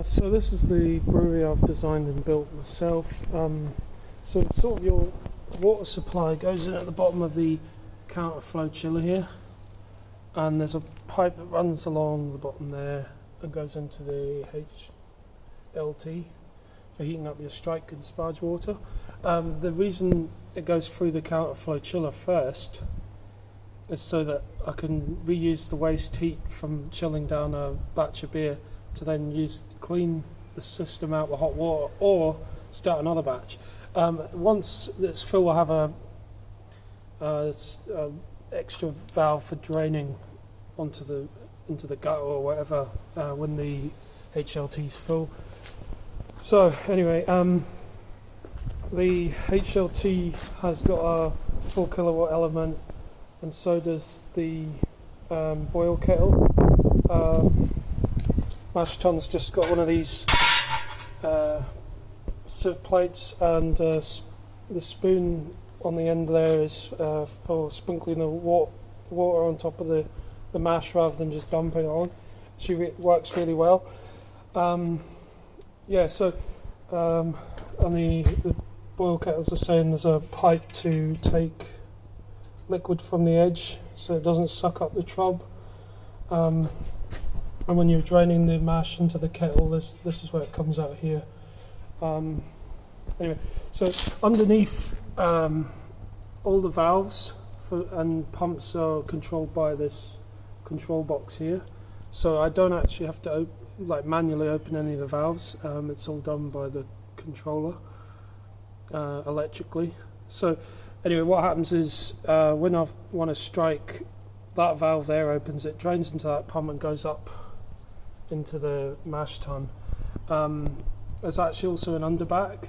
So this is the brewery I've designed and built myself. So sort of your water supply goes in at the bottom of the counterflow chiller here, and there's a pipe that runs along the bottom there and goes into the HLT for heating up your strike and sparge water. The reason it goes through the counterflow chiller first is so that I can reuse the waste heat from chilling down a batch of beer to then clean the system out with hot water or start another batch. Once it's full, I have a extra valve for draining into the gutter or whatever when the HLT is full. So anyway, the HLT has got a 4 kilowatt element, and so does the boil kettle. Mash tun's just got one of these sieve plates, and the spoon on the end there is for sprinkling the water on top of the mash rather than just dumping it on. She works really well. On the boil kettles, the same. There's a pipe to take liquid from the edge so it doesn't suck up the trub. And when you're draining the mash into the kettle, this is where it comes out here. Anyway, so underneath all the valves and pumps are controlled by this control box here. So I don't actually have to manually open any of the valves. It's all done by the controller electrically. So anyway, what happens is when I want to strike, that valve there opens, it drains into that pump and goes up into the mash tun. There's actually also an underback,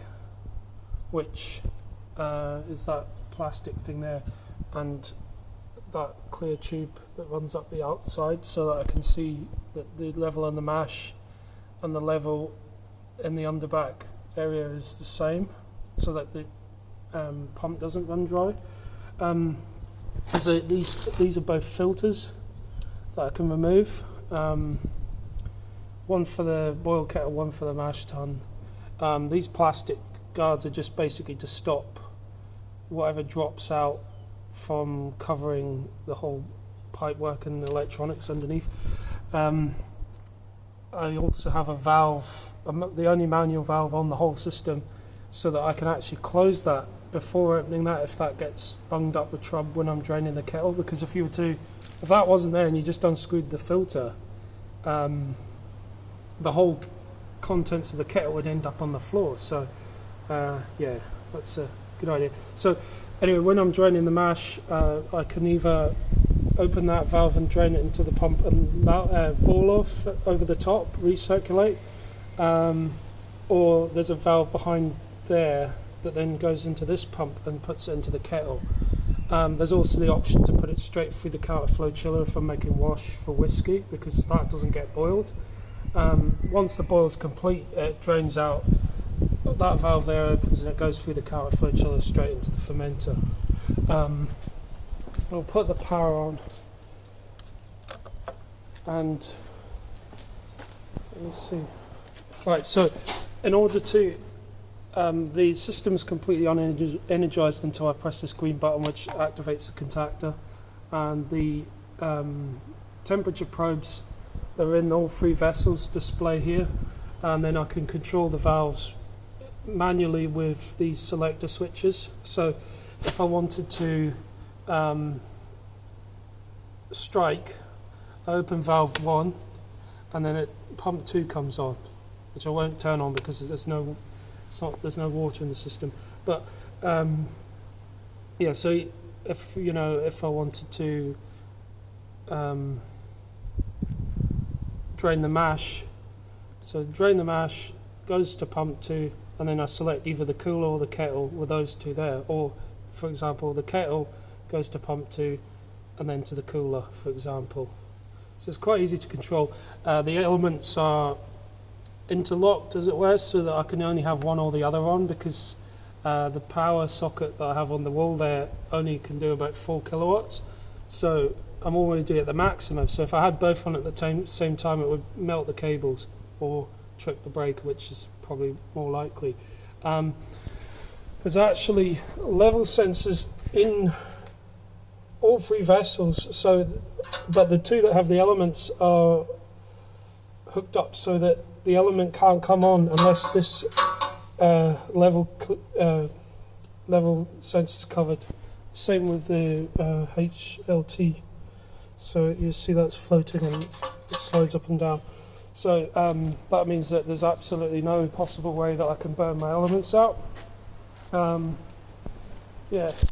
which is that plastic thing there, and that clear tube that runs up the outside, so that I can see that the level on the mash and the level in the underback area is the same, so that the pump doesn't run dry. These are both filters that I can remove. One for the boil kettle, one for the mash tun. These plastic guards are just basically to stop whatever drops out from covering the whole pipework and the electronics underneath. I also have a valve, the only manual valve on the whole system, so that I can actually close that before opening that if that gets bunged up with trub when I'm draining the kettle. Because if that wasn't there and you just unscrewed the filter, the whole contents of the kettle would end up on the floor. So that's a good idea. So anyway, when I'm draining the mash, I can either open that valve and drain it into the pump and ball off over the top, recirculate, or there's a valve behind there that then goes into this pump and puts it into the kettle. There's also the option to put it straight through the counterflow chiller if I'm making wash for whiskey, because that doesn't get boiled. Once the boil's complete, it drains out, that valve there opens and it goes through the counterflow chiller straight into the fermenter. We'll put the power on, and let's see. Right, so in order to the system's completely unenergized until I press this green button, which activates the contactor, and the temperature probes that are in all three vessels display here, and then I can control the valves manually with these selector switches. So if I wanted to strike, I open valve 1 and then pump 2 comes on, which I won't turn on because there's no water in the system. But so if I wanted to drain the mash, so drain the mash goes to pump 2, and then I select either the cooler or the kettle with those two there, or for example the kettle goes to pump 2 and then to the cooler, for example. So it's quite easy to control. The elements are interlocked, as it were, so that I can only have one or the other on, because the power socket that I have on the wall there only can do about 4 kilowatts. So I'm always doing it at the maximum. So if I had both on at the same time, it would melt the cables or tripped the breaker, which is probably more likely. There's actually level sensors in all three vessels, but the two that have the elements are hooked up so that the element can't come on unless this level sensor is covered. Same with the HLT. So you see that's floating and it slides up and down. So that means that there's absolutely no possible way that I can burn my elements out. Yeah.